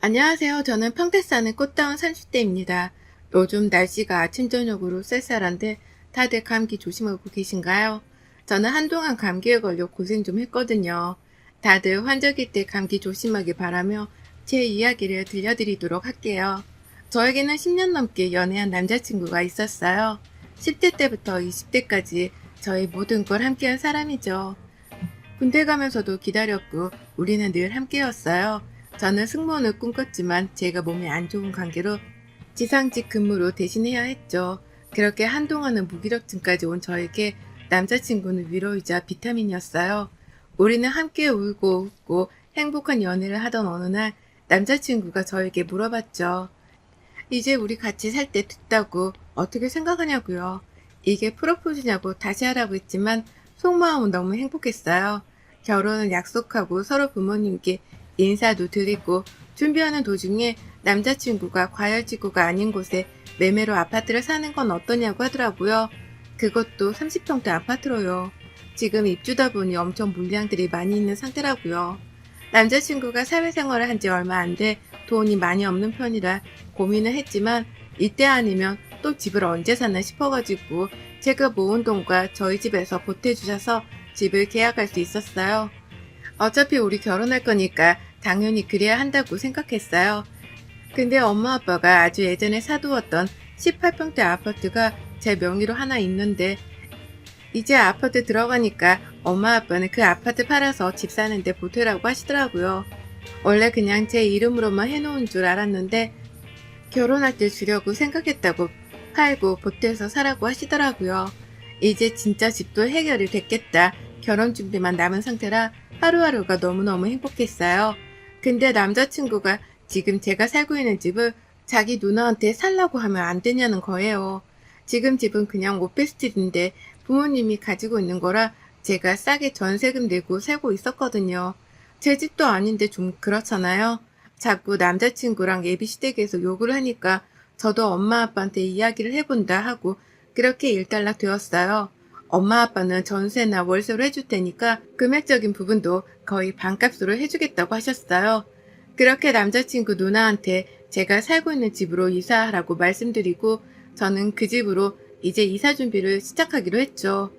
안녕하세요. 저는 평택 사는 꽃다운 30대입니다. 요즘 날씨가 아침 저녁으로 쌀쌀한데 다들 감기 조심하고 계신가요? 저는 한동안 감기에 걸려 고생 좀 했거든요. 다들 환절기 때 감기 조심하길 바라며 제 이야기를 들려드리도록 할게요. 저에게는 10년 넘게 연애한 남자친구가 있었어요. 10대 때부터 20대까지 저의 모든 걸 함께한 사람이죠. 군대 가면서도 기다렸고 우리는 늘 함께였어요. 저는 승무원을 꿈꿨지만 제가 몸에 안 좋은 관계로 지상직 근무로 대신해야 했죠. 그렇게 한동안은 무기력증까지 온 저에게 남자친구는 위로이자 비타민이었어요. 우리는 함께 울고 웃고 행복한 연애를 하던 어느 날 남자친구가 저에게 물어봤죠. 이제 우리 같이 살 때 됐다고 어떻게 생각하냐고요. 이게 프로포즈냐고 다시 하라고 했지만 속마음은 너무 행복했어요. 결혼을 약속하고 서로 부모님께 인사도 드리고 준비하는 도중에 남자친구가 과열지구가 아닌 곳에 매매로 아파트를 사는 건 어떠냐고 하더라고요. 그것도 30평대 아파트로요. 지금 입주다 보니 엄청 물량들이 많이 있는 상태라고요. 남자친구가 사회생활을 한 지 얼마 안 돼 돈이 많이 없는 편이라 고민을 했지만 이때 아니면 또 집을 언제 사나 싶어가지고 제가 모은 돈과 저희 집에서 보태주셔서 집을 계약할 수 있었어요. 어차피 우리 결혼할 거니까 당연히 그래야 한다고 생각했어요. 근데 엄마 아빠가 아주 예전에 사두었던 18평대 아파트가 제 명의로 하나 있는데 이제 아파트 들어가니까 엄마 아빠는 그 아파트 팔아서 집 사는데 보태라고 하시더라고요. 원래 그냥 제 이름으로만 해놓은 줄 알았는데 결혼할 때 주려고 생각했다고 팔고 보태서 사라고 하시더라고요. 이제 진짜 집도 해결이 됐겠다. 결혼 준비만 남은 상태라 하루하루가 너무너무 행복했어요. 근데 남자친구가 지금 제가 살고 있는 집을 자기 누나한테 살라고 하면 안 되냐는 거예요. 지금 집은 그냥 오피스텔인데 부모님이 가지고 있는 거라 제가 싸게 전세금 내고 살고 있었거든요. 제 집도 아닌데 좀 그렇잖아요. 자꾸 남자친구랑 예비시댁에서 욕을 하니까 저도 엄마 아빠한테 이야기를 해본다 하고 그렇게 일단락 되었어요. 엄마 아빠는 전세나 월세로 해줄 테니까 금액적인 부분도 거의 반값으로 해주겠다고 하셨어요. 그렇게 남자친구 누나한테 제가 살고 있는 집으로 이사하라고 말씀드리고 저는 그 집으로 이제 이사 준비를 시작하기로 했죠.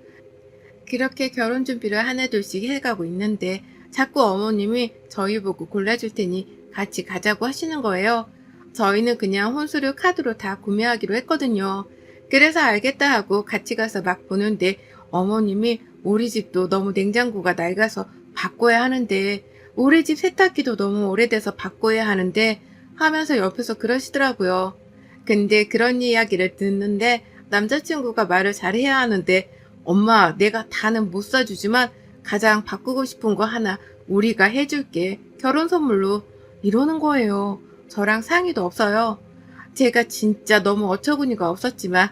그렇게 결혼 준비를 하나둘씩 해가고 있는데 자꾸 어머님이 저희 보고 골라줄 테니 같이 가자고 하시는 거예요. 저희는 그냥 혼수를 카드로 다 구매하기로 했거든요. 그래서 알겠다 하고 같이 가서 막 보는데 어머님이 우리 집도 너무 냉장고가 낡아서 바꿔야 하는데 우리 집 세탁기도 너무 오래돼서 바꿔야 하는데 하면서 옆에서 그러시더라고요. 근데 그런 이야기를 듣는데 남자친구가 말을 잘해야 하는데 엄마 내가 다는 못 사주지만 가장 바꾸고 싶은 거 하나 우리가 해줄게. 결혼 선물로 이러는 거예요. 저랑 상의도 없어요. 제가 진짜 너무 어처구니가 없었지만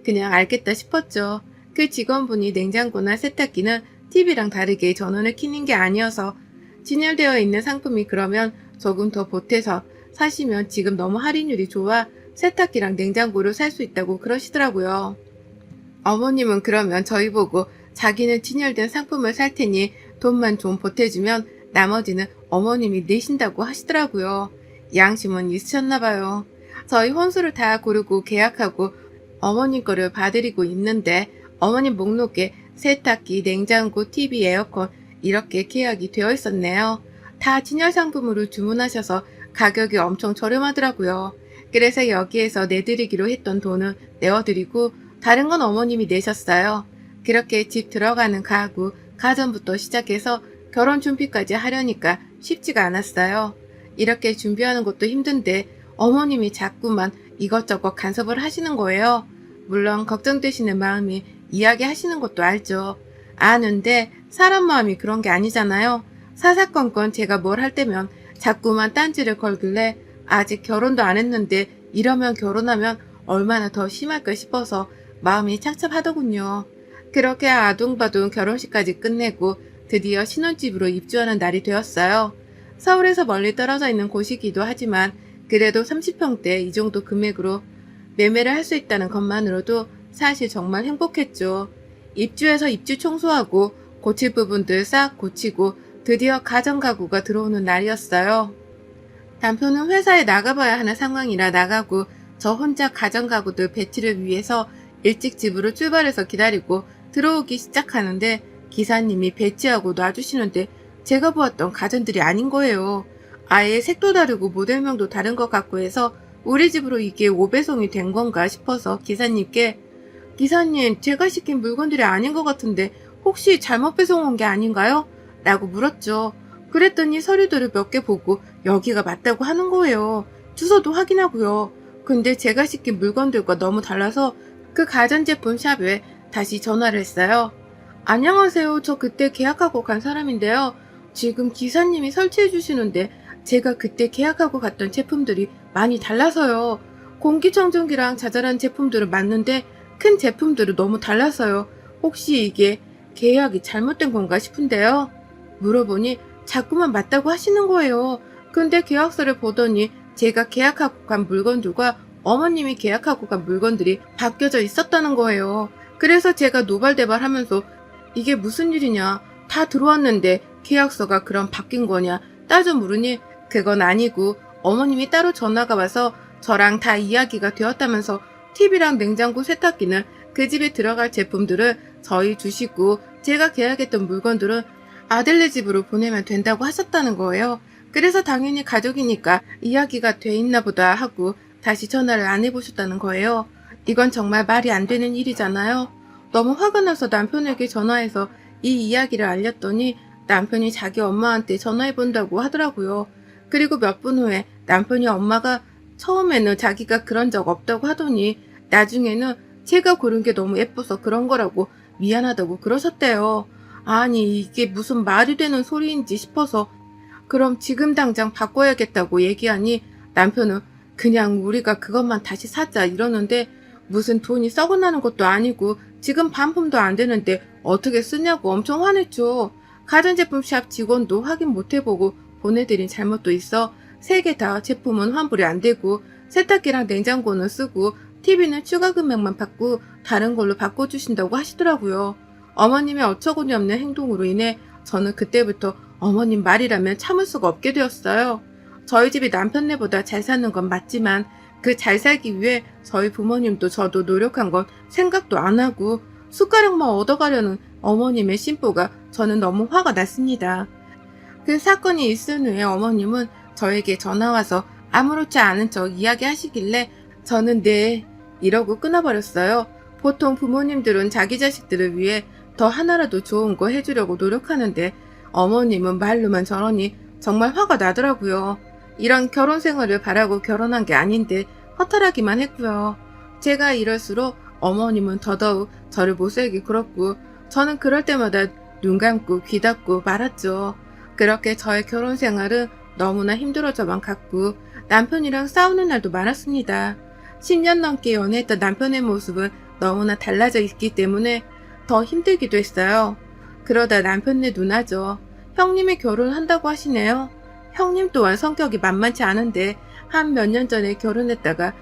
그냥 알겠다 싶었죠. 그 직원분이 냉장고나 세탁기는 TV랑 다르게 전원을 켜는 게 아니어서 진열되어 있는 상품이 그러면 조금 더 보태서 사시면 지금 너무 할인율이 좋아 세탁기랑 냉장고를 살 수 있다고 그러시더라고요. 어머님은 그러면 저희 보고 자기는 진열된 상품을 살 테니 돈만 좀 보태주면 나머지는 어머님이 내신다고 하시더라고요. 양심은 있으셨나 봐요. 저희 혼수를 다 고르고 계약하고 어머님 거를 봐드리고 있는데 어머님 목록에 세탁기, 냉장고, TV, 에어컨 이렇게 계약이 되어 있었네요. 다 진열 상품으로 주문하셔서 가격이 엄청 저렴하더라고요. 그래서 여기에서 내드리기로 했던 돈은 내어드리고 다른 건 어머님이 내셨어요. 그렇게 집 들어가는 가구, 가전부터 시작해서 결혼 준비까지 하려니까 쉽지가 않았어요. 이렇게 준비하는 것도 힘든데 어머님이 자꾸만 이것저것 간섭을 하시는 거예요. 물론 걱정되시는 마음이 이야기하시는 것도 알죠. 아는데 사람 마음이 그런 게 아니잖아요. 사사건건 제가 뭘 할 때면 자꾸만 딴지를 걸길래 아직 결혼도 안 했는데 이러면 결혼하면 얼마나 더 심할까 싶어서 마음이 착잡하더군요. 그렇게 아둥바둥 결혼식까지 끝내고 드디어 신혼집으로 입주하는 날이 되었어요. 서울에서 멀리 떨어져 있는 곳이기도 하지만 그래도 30평대 이 정도 금액으로 매매를 할 수 있다는 것만으로도 사실 정말 행복했죠. 입주해서 입주 청소하고 고칠 부분들 싹 고치고 드디어 가전가구가 들어오는 날이었어요. 남편은 회사에 나가봐야 하는 상황이라 나가고 저 혼자 가정가구들 배치를 위해서 일찍 집으로 출발해서 기다리고 들어오기 시작하는데 기사님이 배치하고 놔주시는데 제가 보았던 가전들이 아닌 거예요. 아예 색도 다르고 모델명도 다른 것 같고 해서 우리 집으로 이게 오배송이 된 건가 싶어서 기사님께 기사님, 제가 시킨 물건들이 아닌 것 같은데 혹시 잘못 배송 온 게 아닌가요? 라고 물었죠. 그랬더니 서류들을 몇 개 보고 여기가 맞다고 하는 거예요. 주소도 확인하고요. 근데 제가 시킨 물건들과 너무 달라서 그 가전제품 샵에 다시 전화를 했어요. 안녕하세요. 저 그때 계약하고 간 사람인데요. 지금 기사님이 설치해 주시는데 제가 그때 계약하고 갔던 제품들이 많이 달라서요. 공기청정기랑 자잘한 제품들은 맞는데 큰 제품들은 너무 달라서요. 혹시 이게 계약이 잘못된 건가 싶은데요. 물어보니 자꾸만 맞다고 하시는 거예요. 근데 계약서를 보더니 제가 계약하고 간 물건들과 어머님이 계약하고 간 물건들이 바뀌어져 있었다는 거예요. 그래서 제가 노발대발하면서 이게 무슨 일이냐, 다 들어왔는데 계약서가 그럼 바뀐 거냐 따져 물으니 그건 아니고 어머님이 따로 전화가 와서 저랑 다 이야기가 되었다면서 TV랑 냉장고, 세탁기는 그 집에 들어갈 제품들을 저희 주시고 제가 계약했던 물건들은 아들네 집으로 보내면 된다고 하셨다는 거예요. 그래서 당연히 가족이니까 이야기가 돼 있나 보다 하고 다시 전화를 안 해보셨다는 거예요. 이건 정말 말이 안 되는 일이잖아요. 너무 화가 나서 남편에게 전화해서 이 이야기를 알렸더니 남편이 자기 엄마한테 전화해본다고 하더라고요. 그리고 몇 분 후에 남편이 엄마가 처음에는 자기가 그런 적 없다고 하더니 나중에는 제가 고른 게 너무 예뻐서 그런 거라고 미안하다고 그러셨대요. 아니 이게 무슨 말이 되는 소리인지 싶어서 그럼 지금 당장 바꿔야겠다고 얘기하니 남편은 그냥 우리가 그것만 다시 사자 이러는데 무슨 돈이 썩어나는 것도 아니고 지금 반품도 안 되는데 어떻게 쓰냐고 엄청 화냈죠. 가전제품 샵 직원도 확인 못 해보고 보내드린 잘못도 있어 3개 다 제품은 환불이 안 되고 세탁기랑 냉장고는 쓰고 TV는 추가 금액만 받고 다른 걸로 바꿔주신다고 하시더라고요. 어머님의 어처구니 없는 행동으로 인해 저는 그때부터 어머님 말이라면 참을 수가 없게 되었어요. 저희 집이 남편네보다 잘 사는 건 맞지만 그 잘 살기 위해 저희 부모님도 저도 노력한 건 생각도 안 하고 숟가락만 얻어가려는 어머님의 심보가 저는 너무 화가 났습니다. 그 사건이 있은 후에 어머님은 저에게 전화와서 아무렇지 않은 척 이야기하시길래 저는 네 이러고 끊어버렸어요. 보통 부모님들은 자기 자식들을 위해 더 하나라도 좋은 거 해주려고 노력하는데 어머님은 말로만 저러니 정말 화가 나더라고요. 이런 결혼 생활을 바라고 결혼한 게 아닌데 허탈하기만 했고요. 제가 이럴수록 어머님은 더더욱 저를 못살게 굴었고 저는 그럴 때마다 눈 감고 귀 닫고 말았죠. 그렇게 저의 결혼 생활은 너무나 힘들어져만 갔고 남편이랑 싸우는 날도 많았습니다. 10년 넘게 연애했던 남편의 모습은 너무나 달라져 있기 때문에 더 힘들기도 했어요. 그러다 남편네 누나죠. 형님이 결혼한다고 하시네요. 형님 또한 성격이 만만치 않은데 한 몇 년 전에 결혼했다가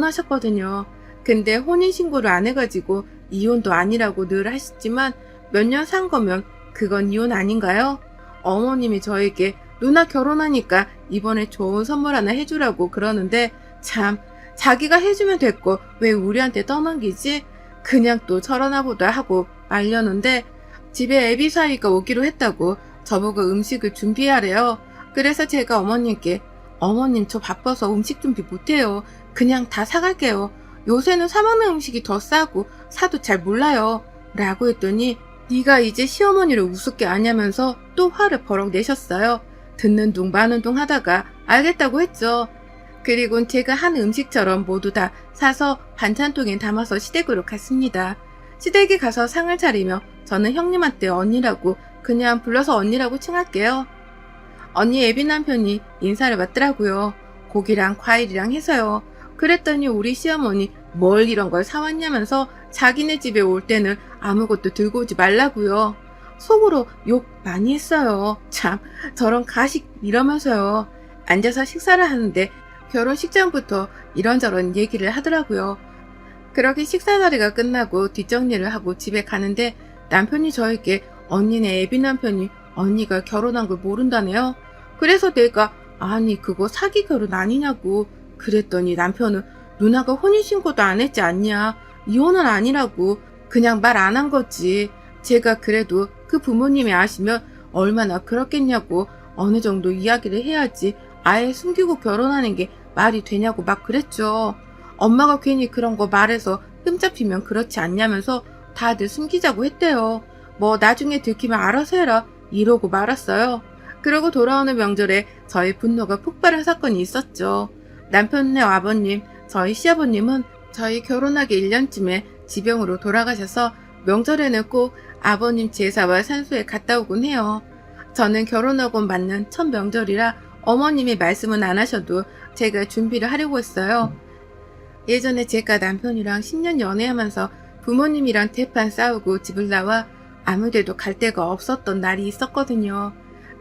이혼하셨거든요. 근데 혼인신고를 안 해가지고 이혼도 아니라고 늘 하시지만 몇 년 산 거면 그건 이혼 아닌가요? 어머님이 저에게 누나 결혼하니까 이번에 좋은 선물 하나 해주라고 그러는데 참 자기가 해주면 됐고 왜 우리한테 떠넘기지? 그냥 또 저러나 보다 하고 말려는데 집에 애비 사위가 오기로 했다고 저보고 음식을 준비하래요. 그래서 제가 어머님께 어머님 저 바빠서 음식 준비 못해요. 그냥 다 사갈게요. 요새는 사 먹는 음식이 더 싸고 사도 잘 몰라요. 라고 했더니 네가 이제 시어머니를 우습게 아냐면서 또 화를 버럭 내셨어요. 듣는 둥 마는 둥 하다가 알겠다고 했죠. 그리고 제가 한 음식처럼 모두 다 사서 반찬통에 담아서 시댁으로 갔습니다. 시댁에 가서 상을 차리며 저는 형님한테 언니라고 그냥 불러서 언니라고 칭할게요. 언니 애비 남편이 인사를 받더라고요. 고기랑 과일이랑 해서요. 그랬더니 우리 시어머니 뭘 이런 걸 사왔냐면서 자기네 집에 올 때는 아무것도 들고 오지 말라고요. 속으로 욕 많이 했어요. 참 저런 가식 이러면서요. 앉아서 식사를 하는데 결혼식장부터 이런저런 얘기를 하더라고요. 그렇게 식사 자리가 끝나고 뒷정리를 하고 집에 가는데 남편이 저에게 언니네 애비 남편이 언니가 결혼한 걸 모른다네요. 그래서 내가 아니 그거 사기 결혼 아니냐고. 그랬더니 남편은 누나가 혼인신고도 안 했지 않냐. 이혼은 아니라고. 그냥 말 안 한 거지. 제가 그래도 그 부모님이 아시면 얼마나 그렇겠냐고. 어느 정도 이야기를 해야지 아예 숨기고 결혼하는 게 말이 되냐고 막 그랬죠. 엄마가 괜히 그런 거 말해서 흠잡히면 그렇지 않냐면서 다들 숨기자고 했대요. 뭐 나중에 들키면 알아서 해라 이러고 말았어요. 그러고 돌아오는 명절에 저희 분노가 폭발한 사건이 있었죠. 남편네 아버님, 저희 시아버님은 저희 결혼하기 1년쯤에 지병으로 돌아가셔서 명절에는 꼭 아버님 제사와 산소에 갔다 오곤 해요. 저는 결혼하고 맞는 첫 명절이라 어머님이 말씀은 안 하셔도 제가 준비를 하려고 했어요. 예전에 제가 남편이랑 10년 연애하면서 부모님이랑 대판 싸우고 집을 나와 아무 데도 갈 데가 없었던 날이 있었거든요.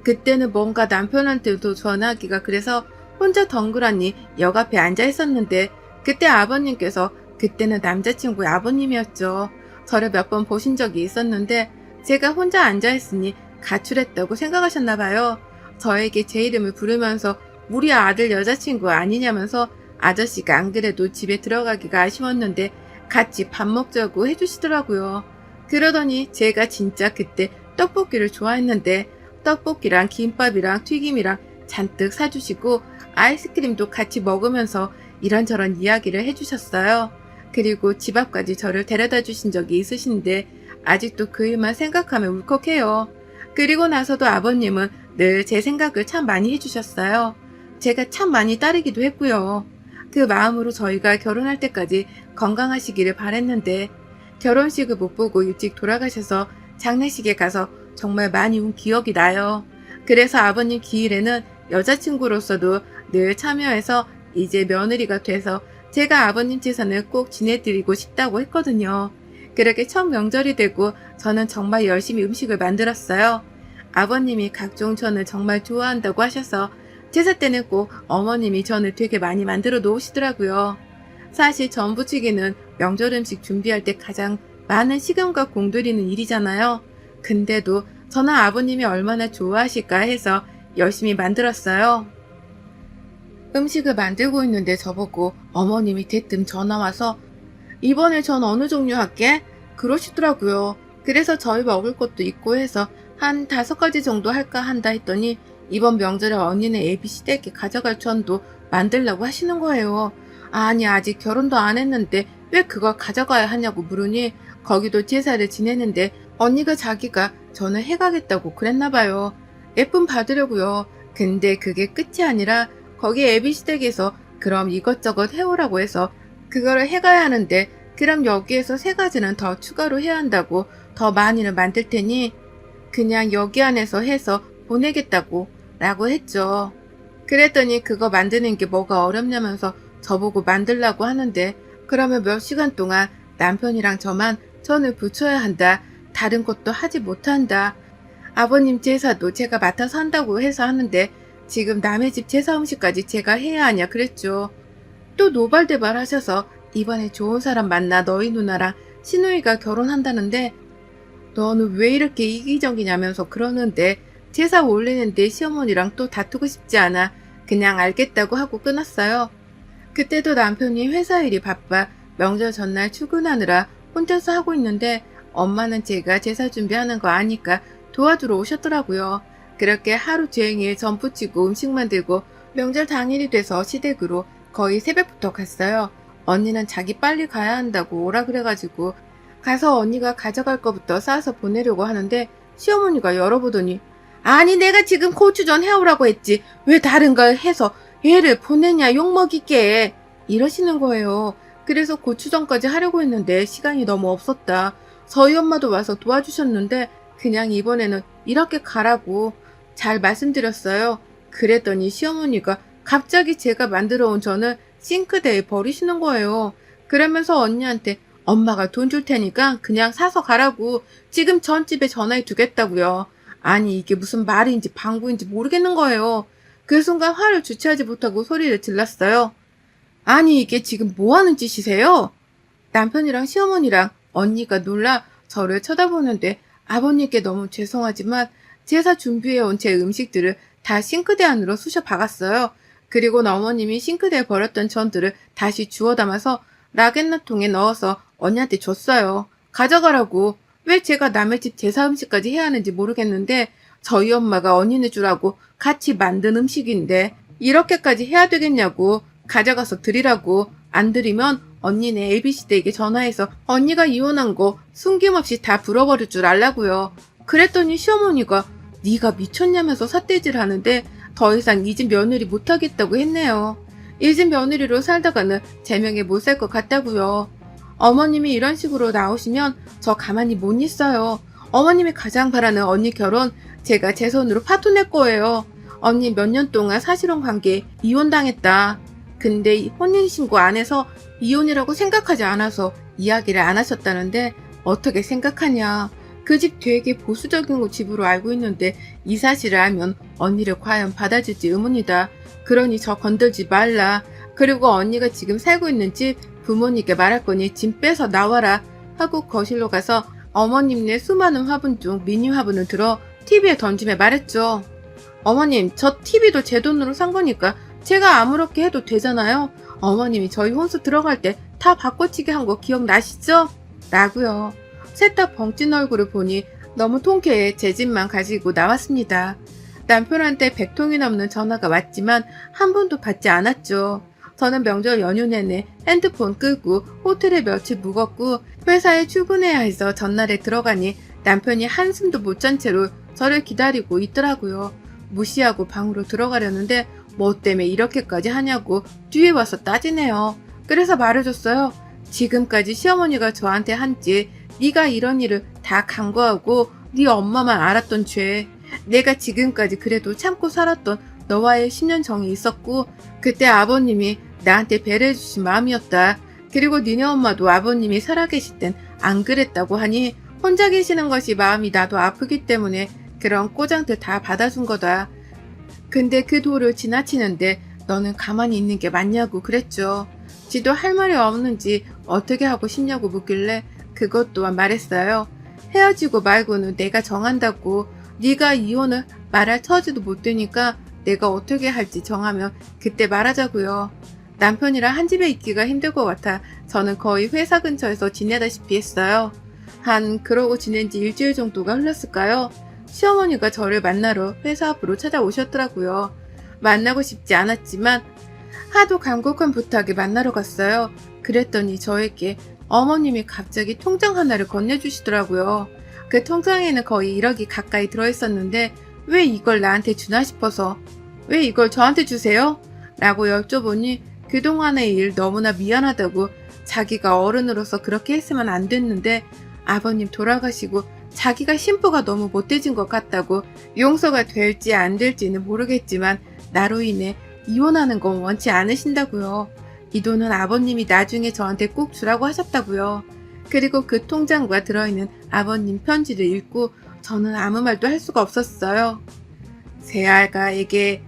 그때는 뭔가 남편한테도 전화하기가 그래서 혼자 덩그러니 역 앞에 앉아 있었는데 그때 아버님께서 그때는 남자친구의 아버님이었죠. 저를 몇 번 보신 적이 있었는데 제가 혼자 앉아 있으니 가출했다고 생각하셨나 봐요. 저에게 제 이름을 부르면서 우리 아들 여자친구 아니냐면서 아저씨가 안 그래도 집에 들어가기가 아쉬웠는데 같이 밥 먹자고 해주시더라고요. 그러더니 제가 진짜 그때 떡볶이를 좋아했는데 떡볶이랑 김밥이랑 튀김이랑 잔뜩 사주시고 아이스크림도 같이 먹으면서 이런저런 이야기를 해주셨어요. 그리고 집 앞까지 저를 데려다 주신 적이 있으신데 아직도 그 일만 생각하면 울컥해요. 그리고 나서도 아버님은 늘 제 생각을 참 많이 해주셨어요. 제가 참 많이 따르기도 했고요. 그 마음으로 저희가 결혼할 때까지 건강하시기를 바랬는데 결혼식을 못 보고 일찍 돌아가셔서 장례식에 가서 정말 많이 운 기억이 나요. 그래서 아버님 기일에는 여자친구로서도 늘 참여해서 이제 며느리가 돼서 제가 아버님 재산을 꼭 지내드리고 싶다고 했거든요. 그렇게 첫 명절이 되고 저는 정말 열심히 음식을 만들었어요. 아버님이 각종 전을 정말 좋아한다고 하셔서 제사 때는 꼭 어머님이 전을 되게 많이 만들어 놓으시더라고요. 사실 전 부치기는 명절 음식 준비할 때 가장 많은 시간과 공들이는 일이잖아요. 근데도 저는 아버님이 얼마나 좋아하실까 해서 열심히 만들었어요. 음식을 만들고 있는데 저보고 어머님이 대뜸 전화 와서 이번에 전 어느 종류 할게? 그러시더라고요. 그래서 저희 먹을 것도 있고 해서 한 5가지 정도 할까 한다 했더니 이번 명절에 언니네 ABC댁에 가져갈 전도 만들라고 하시는 거예요. 아니 아직 결혼도 안 했는데 왜 그걸 가져가야 하냐고 물으니 거기도 제사를 지내는데 언니가 자기가 전을 해가겠다고 그랬나 봐요. 예쁨 받으려고요. 근데 그게 끝이 아니라 거기 ABC댁에서 그럼 이것저것 해오라고 해서 그거를 해가야 하는데 그럼 여기에서 3가지는 더 추가로 해야 한다고 더 많이는 만들 테니 그냥 여기 안에서 해서 보내겠다고 라고 했죠. 그랬더니 그거 만드는 게 뭐가 어렵냐면서 저보고 만들라고 하는데 그러면 몇 시간 동안 남편이랑 저만 전을 부쳐야 한다. 다른 것도 하지 못한다. 아버님 제사도 제가 맡아서 한다고 해서 하는데 지금 남의 집 제사 음식까지 제가 해야 하냐 그랬죠. 또 노발대발 하셔서 이번에 좋은 사람 만나 너희 누나랑 시누이가 결혼한다는데 너는 왜 이렇게 이기적이냐면서 그러는데 제사 올리는데 시어머니랑 또 다투고 싶지 않아 그냥 알겠다고 하고 끊었어요. 그때도 남편이 회사 일이 바빠 명절 전날 출근하느라 혼자서 하고 있는데 엄마는 제가 제사 준비하는 거 아니까 도와주러 오셨더라고요. 그렇게 하루 종일 전 부치고 음식 만들고 명절 당일이 돼서 시댁으로 거의 새벽부터 갔어요. 언니는 자기 빨리 가야 한다고 오라 그래가지고 가서 언니가 가져갈 거부터 싸서 보내려고 하는데 시어머니가 열어보더니 아니 내가 지금 고추전 해오라고 했지 왜 다른 걸 해서 얘를 보내냐 욕먹이게 이러시는 거예요. 그래서 고추전까지 하려고 했는데 시간이 너무 없었다. 저희 엄마도 와서 도와주셨는데 그냥 이번에는 이렇게 가라고 잘 말씀드렸어요. 그랬더니 시어머니가 갑자기 제가 만들어 온 전을 싱크대에 버리시는 거예요. 그러면서 언니한테 엄마가 돈 줄 테니까 그냥 사서 가라고 지금 전집에 전화해 두겠다고요. 아니 이게 무슨 말인지 방구인지 모르겠는 거예요. 그 순간 화를 주체하지 못하고 소리를 질렀어요. 아니 이게 지금 뭐 하는 짓이세요? 남편이랑 시어머니랑 언니가 놀라 저를 쳐다보는데 아버님께 너무 죄송하지만 제사 준비해온 제 음식들을 다 싱크대 안으로 쑤셔 박았어요. 그리고 어머님이 싱크대에 버렸던 전들을 다시 주워 담아서 라겐나통에 넣어서 언니한테 줬어요. 가져가라고. 왜 제가 남의 집 제사 음식까지 해야 하는지 모르겠는데 저희 엄마가 언니네 주라고 같이 만든 음식인데 이렇게까지 해야 되겠냐고. 가져가서 드리라고. 안 드리면 언니네 ABC댁에 전화해서 언니가 이혼한 거 숨김없이 다 불어버릴 줄 알라고요. 그랬더니 시어머니가 네가 미쳤냐면서 삿대질 하는데 더 이상 이 집 며느리 못하겠다고 했네요. 이 집 며느리로 살다가는 제명에 못 살 것 같다고요. 어머님이 이런 식으로 나오시면 저 가만히 못 있어요. 어머님이 가장 바라는 언니 결혼 제가 제 손으로 파토낼 거예요. 언니 몇 년 동안 사실혼 관계 이혼당했다. 근데 혼인신고 안 해서 이혼이라고 생각하지 않아서 이야기를 안 하셨다는데 어떻게 생각하냐. 그 집 되게 보수적인 집으로 알고 있는데 이 사실을 알면 언니를 과연 받아줄지 의문이다. 그러니 저 건들지 말라. 그리고 언니가 지금 살고 있는 집 부모님께 말할 거니 짐 빼서 나와라 하고 거실로 가서 어머님네 수많은 화분 중 미니 화분을 들어 TV에 던지며 말했죠. 어머님, 저 TV도 제 돈으로 산 거니까 제가 아무렇게 해도 되잖아요. 어머님이 저희 혼수 들어갈 때 다 바꿔치기 한 거 기억나시죠? 라고요. 셋 다 벙찐 얼굴을 보니 너무 통쾌해 제 집만 가지고 나왔습니다. 남편한테 100통이 넘는 전화가 왔지만 한 번도 받지 않았죠. 저는 명절 연휴 내내 핸드폰 끄고 호텔에 며칠 묵었고 회사에 출근해야 해서 전날에 들어가니 남편이 한숨도 못 잔 채로 저를 기다리고 있더라고요. 무시하고 방으로 들어가려는데 뭐 때문에 이렇게까지 하냐고 뒤에 와서 따지네요. 그래서 말해줬어요. 지금까지 시어머니가 저한테 한지 네가 이런 일을 다 간과하고 네 엄마만 알았던 죄. 내가 지금까지 그래도 참고 살았던 너와의 10년 정이 있었고 그때 아버님이 나한테 배려해주신 마음이었다. 그리고 니네 엄마도 아버님이 살아계실 땐 안 그랬다고 하니 혼자 계시는 것이 마음이 나도 아프기 때문에 그런 꼬장들 다 받아준 거다. 근데 그 도를 지나치는데 너는 가만히 있는 게 맞냐고 그랬죠. 지도 할 말이 없는지 어떻게 하고 싶냐고 묻길래 그것 또한 말했어요. 헤어지고 말고는 내가 정한다고. 네가 이혼을 말할 처지도 못 되니까 내가 어떻게 할지 정하면 그때 말하자고요. 남편이랑 한 집에 있기가 힘들 것 같아 저는 거의 회사 근처에서 지내다시피 했어요. 그러고 지낸 지 일주일 정도가 흘렀을까요? 시어머니가 저를 만나러 회사 앞으로 찾아오셨더라고요. 만나고 싶지 않았지만 하도 간곡한 부탁에 만나러 갔어요. 그랬더니 저에게 어머님이 갑자기 통장 하나를 건네주시더라고요. 그 통장에는 거의 1억이 가까이 들어있었는데 왜 이걸 나한테 주나 싶어서 왜 이걸 저한테 주세요? 라고 여쭤보니 그동안의 일 너무나 미안하다고 자기가 어른으로서 그렇게 했으면 안 됐는데 아버님 돌아가시고 자기가 신부가 너무 못돼진 것 같다고 용서가 될지 안 될지는 모르겠지만 나로 인해 이혼하는 건 원치 않으신다고요. 이 돈은 아버님이 나중에 저한테 꼭 주라고 하셨다고요. 그리고 그 통장과 들어있는 아버님 편지를 읽고 저는 아무 말도 할 수가 없었어요. 새아가에게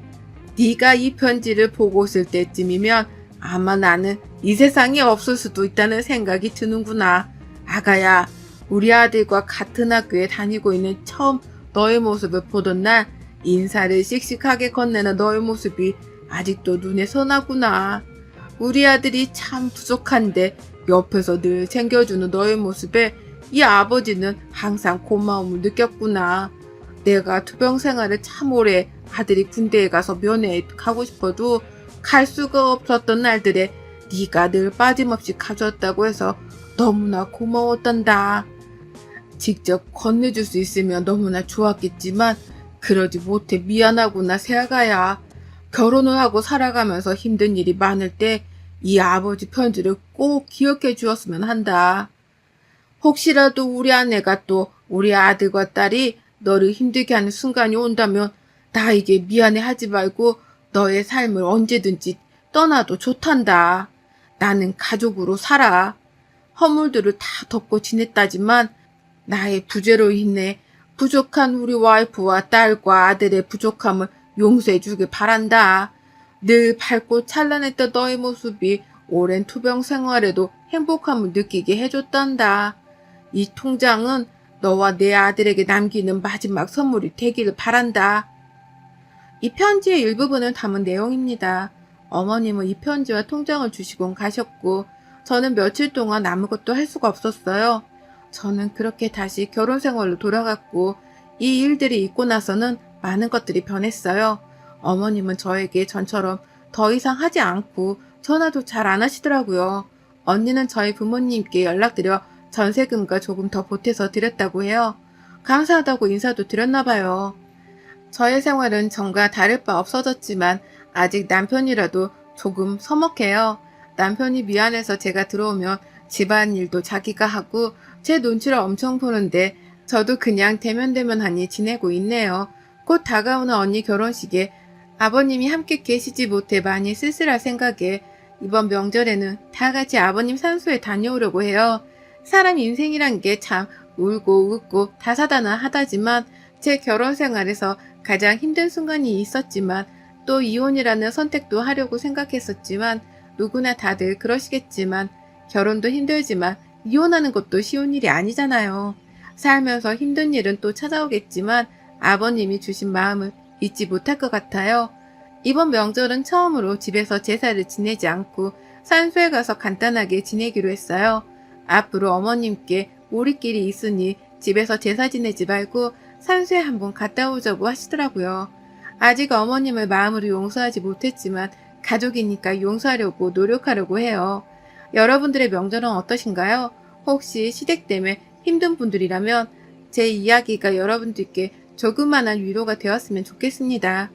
네가 이 편지를 보고 있을 때쯤이면 아마 나는 이 세상에 없을 수도 있다는 생각이 드는구나. 아가야, 우리 아들과 같은 학교에 다니고 있는 처음 너의 모습을 보던 날 인사를 씩씩하게 건네는 너의 모습이 아직도 눈에 선하구나. 우리 아들이 참 부족한데 옆에서 늘 챙겨주는 너의 모습에 이 아버지는 항상 고마움을 느꼈구나. 내가 투병 생활을 참 오래 아들이 군대에 가서 면회에 가고 싶어도 갈 수가 없었던 날들에 네가 늘 빠짐없이 가져왔다고 해서 너무나 고마웠단다. 직접 건네줄 수 있으면 너무나 좋았겠지만 그러지 못해 미안하구나 새아가야. 결혼을 하고 살아가면서 힘든 일이 많을 때 이 아버지 편지를 꼭 기억해 주었으면 한다. 혹시라도 우리 아내가 또 우리 아들과 딸이 너를 힘들게 하는 순간이 온다면 나에게 미안해 하지 말고 너의 삶을 언제든지 떠나도 좋단다. 나는 가족으로 살아. 허물들을 다 덮고 지냈다지만 나의 부재로 인해 부족한 우리 와이프와 딸과 아들의 부족함을 용서해 주길 바란다. 늘 밝고 찬란했던 너의 모습이 오랜 투병 생활에도 행복함을 느끼게 해줬단다. 이 통장은 너와 내 아들에게 남기는 마지막 선물이 되기를 바란다. 이 편지의 일부분을 담은 내용입니다. 어머님은 이 편지와 통장을 주시곤 가셨고 저는 며칠 동안 아무것도 할 수가 없었어요. 저는 그렇게 다시 결혼 생활로 돌아갔고 이 일들이 있고 나서는 많은 것들이 변했어요. 어머님은 저에게 전처럼 더 이상 하지 않고 전화도 잘 안 하시더라고요. 언니는 저희 부모님께 연락드려 전세금과 조금 더 보태서 드렸다고 해요. 감사하다고 인사도 드렸나 봐요. 저의 생활은 전과 다를 바 없어졌지만 아직 남편이라도 조금 서먹해요. 남편이 미안해서 제가 들어오면 집안일도 자기가 하고 제 눈치를 엄청 보는데 저도 그냥 대면대면하니 지내고 있네요. 곧 다가오는 언니 결혼식에 아버님이 함께 계시지 못해 많이 쓸쓸할 생각에 이번 명절에는 다 같이 아버님 산소에 다녀오려고 해요. 사람 인생이란 게 참 울고 웃고 다사다난하다지만 제 결혼 생활에서 가장 힘든 순간이 있었지만 또 이혼이라는 선택도 하려고 생각했었지만 누구나 다들 그러시겠지만 결혼도 힘들지만 이혼하는 것도 쉬운 일이 아니잖아요. 살면서 힘든 일은 또 찾아오겠지만 아버님이 주신 마음을 잊지 못할 것 같아요. 이번 명절은 처음으로 집에서 제사를 지내지 않고 산소에 가서 간단하게 지내기로 했어요. 앞으로 어머님께 우리끼리 있으니 집에서 제사 지내지 말고 산소에 한번 갔다 오자고 하시더라고요. 아직 어머님을 마음으로 용서하지 못했지만 가족이니까 용서하려고 노력하려고 해요. 여러분들의 명절은 어떠신가요? 혹시 시댁 때문에 힘든 분들이라면 제 이야기가 여러분들께 조그마한 위로가 되었으면 좋겠습니다.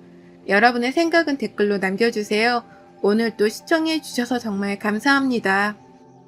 여러분의 생각은 댓글로 남겨주세요. 오늘도 시청해 주셔서 정말 감사합니다.